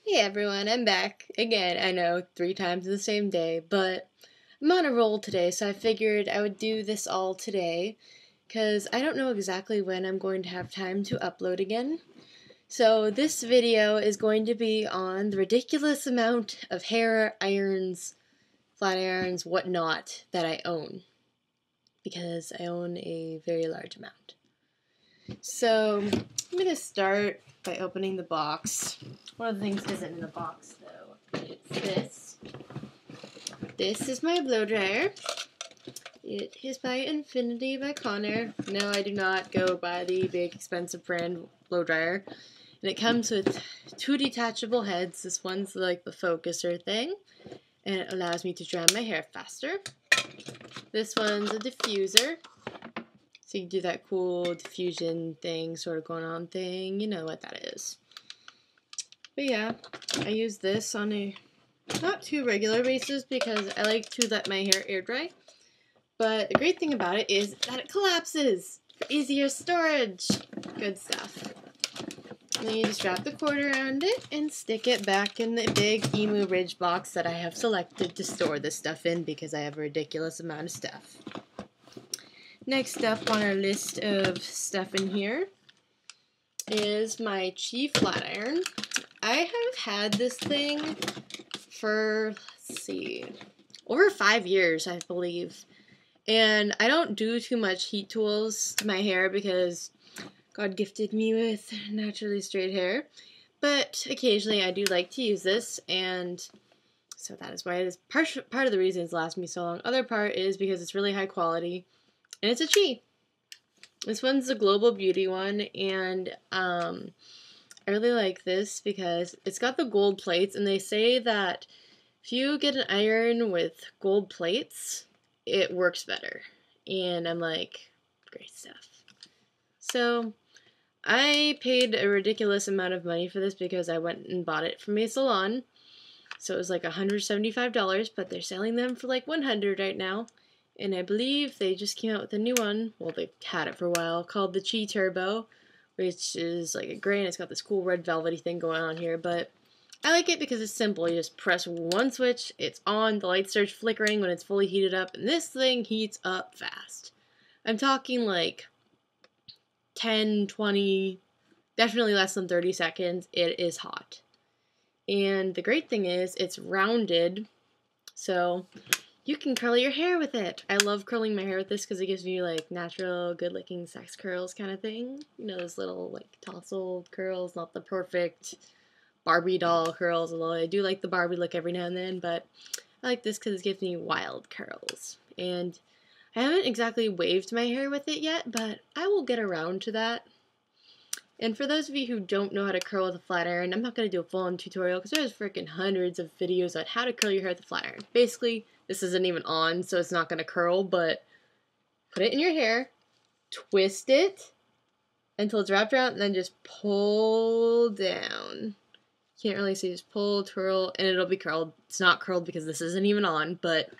Hey everyone, I'm back. Again, I know 3 times in the same day, but I'm on a roll today, so I figured I would do this all today, because I don't know exactly when I'm going to have time to upload again. So this video is going to be on the ridiculous amount of hair irons, flat irons, whatnot that I own, because I own a very large amount. So I'm going to start by opening the box. One of the things isn't in the box though. It's this. This is my blow dryer. It is by Infinity by Connor. No, I do not go by the big expensive brand blow dryer. And it comes with 2 detachable heads. This one's like the focuser thing, and it allows me to dry my hair faster. This one's a diffuser. So you can do that cool diffusion thing, sort of going on thing. You know what that is. But yeah, I use this on a not too regular basis because I like to let my hair air dry. But the great thing about it is that it collapses for easier storage. Good stuff. And then you just wrap the cord around it and stick it back in the big Emu Ridge box that I have selected to store this stuff in because I have a ridiculous amount of stuff. Next up on our list of stuff in here is my Chi flat iron. I have had this thing for, let's see, over 5 years, I believe. And I don't do too much heat tools to my hair because God gifted me with naturally straight hair. But occasionally I do like to use this, and so that is why it is part of the reason it's lasted me so long. Other part is because it's really high quality, and it's a Chi. This one's the Global Beauty one, and I really like this because it's got the gold plates, and they say that if you get an iron with gold plates, it works better. And I'm like, great stuff. So I paid a ridiculous amount of money for this because I went and bought it from a salon. So it was like $175, but they're selling them for like $100 right now. And I believe they just came out with a new one. Well, they've had it for a while, called the Chi Turbo, which is like a gray, and it's got this cool red velvety thing going on here. But I like it because it's simple. You just press one switch, it's on, the light starts flickering when it's fully heated up, and this thing heats up fast. I'm talking like 10, 20, definitely less than 30 seconds. It is hot. And the great thing is it's rounded, so you can curl your hair with it. I love curling my hair with this because it gives me like natural, good-looking sex curls kind of thing. You know, those little like tousled curls, not the perfect Barbie doll curls, although I do like the Barbie look every now and then, but I like this because it gives me wild curls. And I haven't exactly waved my hair with it yet, but I will get around to that. And for those of you who don't know how to curl with a flat iron, I'm not going to do a full-on tutorial because there's freaking hundreds of videos on how to curl your hair with a flat iron. Basically, this isn't even on, so it's not going to curl, but put it in your hair, twist it until it's wrapped around, and then just pull down. Can't really see, just pull, twirl, and it'll be curled. It's not curled because this isn't even on, but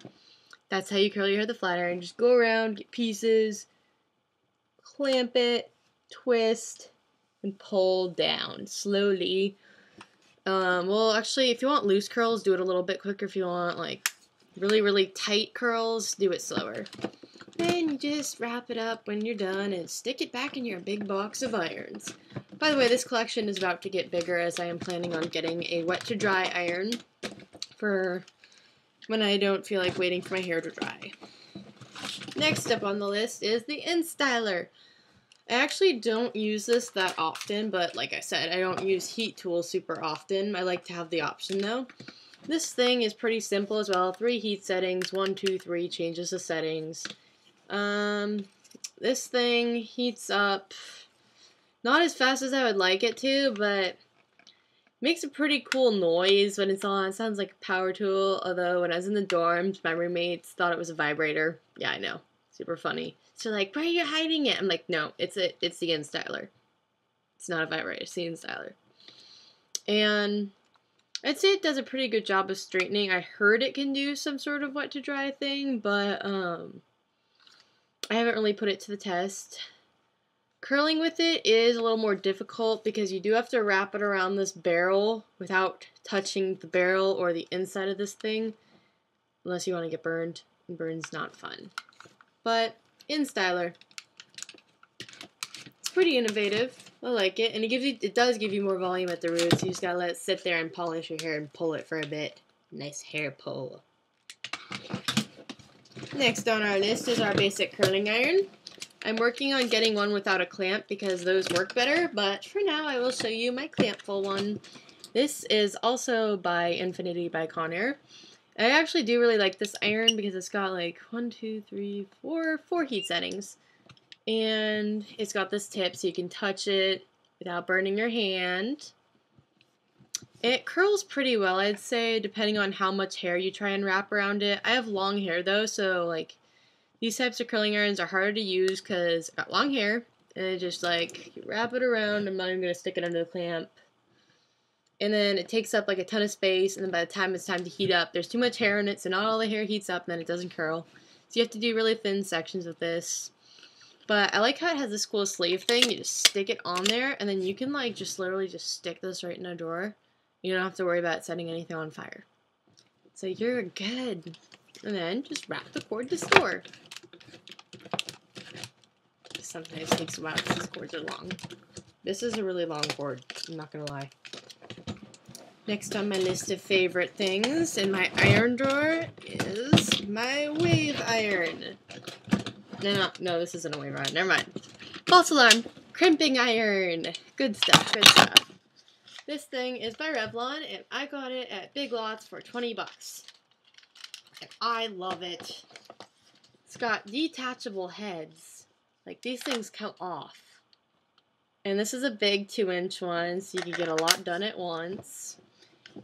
that's how you curl your hair with a flat iron. Just go around, get pieces, clamp it, twist, and pull down slowly. Well, actually, if you want loose curls, do it a little bit quicker. If you want, like, really, really tight curls, do it slower. Then you just wrap it up when you're done and stick it back in your big box of irons. By the way, this collection is about to get bigger as I am planning on getting a wet-to-dry iron for when I don't feel like waiting for my hair to dry. Next up on the list is the InStyler. I actually don't use this that often, but like I said, I don't use heat tools super often. I like to have the option though. This thing is pretty simple as well. 3 heat settings, 1, 2, 3 changes the settings. This thing heats up not as fast as I would like it to, but makes a pretty cool noise when it's on. It sounds like a power tool, although when I was in the dorms, my roommates thought it was a vibrator. Yeah, I know. Super funny. So like, why are you hiding it? I'm like, no, it's the InStyler. It's not a vibrator, it's the InStyler. And I'd say it does a pretty good job of straightening. I heard it can do some sort of wet to dry thing, but I haven't really put it to the test. Curling with it is a little more difficult because you do have to wrap it around this barrel without touching the barrel or the inside of this thing, unless you want to get burned, and burn's not fun. But InStyler, it's pretty innovative. I like it, and it does give you more volume at the roots. You just gotta let it sit there and polish your hair and pull it for a bit. Nice hair pull. Next on our list is our basic curling iron. I'm working on getting one without a clamp because those work better, but for now I will show you my clampful one. This is also by Infinity by Conair. I actually do really like this iron because it's got like 4 heat settings. And it's got this tip so you can touch it without burning your hand. It curls pretty well, I'd say, depending on how much hair you try and wrap around it. I have long hair though, so like these types of curling irons are harder to use because I've got long hair, and it just like you wrap it around. I'm not even going to stick it under the clamp. And then it takes up like a ton of space, and then by the time it's time to heat up, there's too much hair in it, so not all the hair heats up, and then it doesn't curl. So you have to do really thin sections with this. But I like how it has this cool sleeve thing. You just stick it on there, and then you can like just literally just stick this right in a drawer. You don't have to worry about setting anything on fire. So you're good. And then just wrap the cord to store. Sometimes it takes a while because these cords are long. This is a really long cord, I'm not gonna lie. Next on my list of favorite things in my iron drawer is my wave iron. No, this isn't a wave iron. Never mind. False alarm. Crimping iron. Good stuff, good stuff. This thing is by Revlon, and I got it at Big Lots for 20 bucks. And I love it. It's got detachable heads. Like, these things come off. And this is a big 2-inch one, so you can get a lot done at once.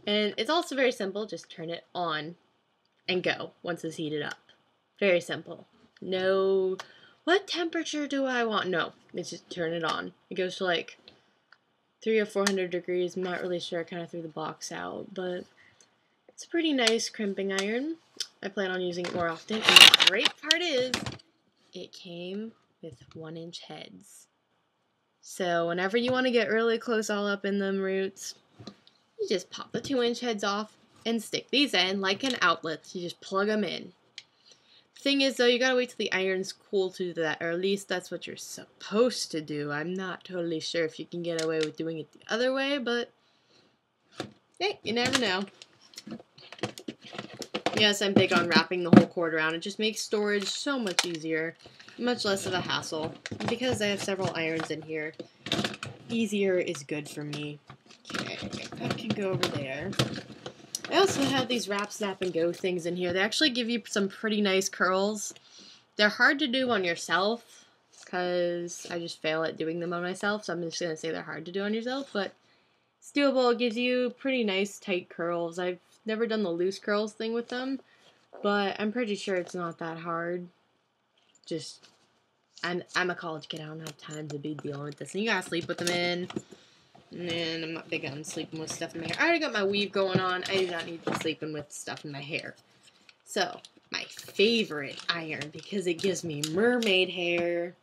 And it's also very simple. Just turn it on and go once it's heated up. Very simple. No, what temperature do I want? No, it's just turn it on. It goes to like 300 or 400 degrees. I'm not really sure. I kind of threw the box out, but it's a pretty nice crimping iron. I plan on using it more often. And the great part is it came with 1-inch heads. So whenever you want to get really close all up in them roots, you just pop the 2-inch heads off and stick these in like an outlet. You just plug them in. Thing is though, you gotta wait till the iron's cool to do that, or at least that's what you're supposed to do. I'm not totally sure if you can get away with doing it the other way, but hey, you never know. Yes, I'm big on wrapping the whole cord around. It just makes storage so much easier, much less of a hassle. And because I have several irons in here, easier is good for me. Okay, that can go over there. I also have these wrap, snap, and go things in here. They actually give you some pretty nice curls. They're hard to do on yourself because I just fail at doing them on myself, so I'm just going to say they're hard to do on yourself, but it's doable. It gives you pretty nice tight curls. I've never done the loose curls thing with them, but I'm pretty sure it's not that hard. Just, I'm a college kid. I don't have time to be dealing with this. And you gotta sleep with them in. And I'm not big on sleeping with stuff in my hair. I already got my weave going on. I do not need to be sleeping with stuff in my hair. So, my favorite iron, because it gives me mermaid hair,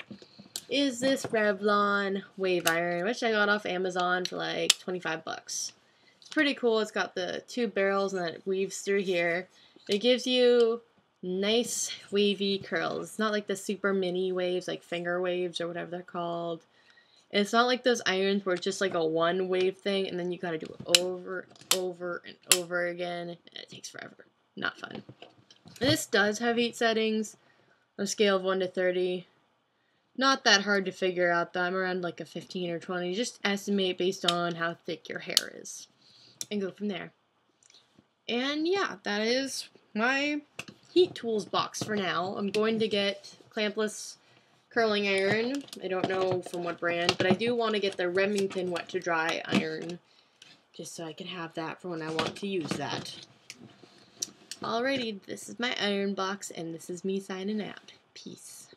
is this Revlon wave iron, which I got off Amazon for like 25 bucks. It's pretty cool. It's got the 2 barrels and then it weaves through here. It gives you nice wavy curls. It's not like the super mini waves, like finger waves or whatever they're called. And it's not like those irons where it's just like a one wave thing and then you gotta do it over, over, and over again. And it takes forever. Not fun. This does have heat settings, on a scale of 1 to 30. Not that hard to figure out though. I'm around like a 15 or 20. Just estimate based on how thick your hair is. And go from there. And yeah, that is my heat tools box for now. I'm going to get clampless curling iron. I don't know from what brand, but I do want to get the Remington wet to dry iron, just so I can have that for when I want to use that. Alrighty, this is my iron box, and this is me signing out. Peace.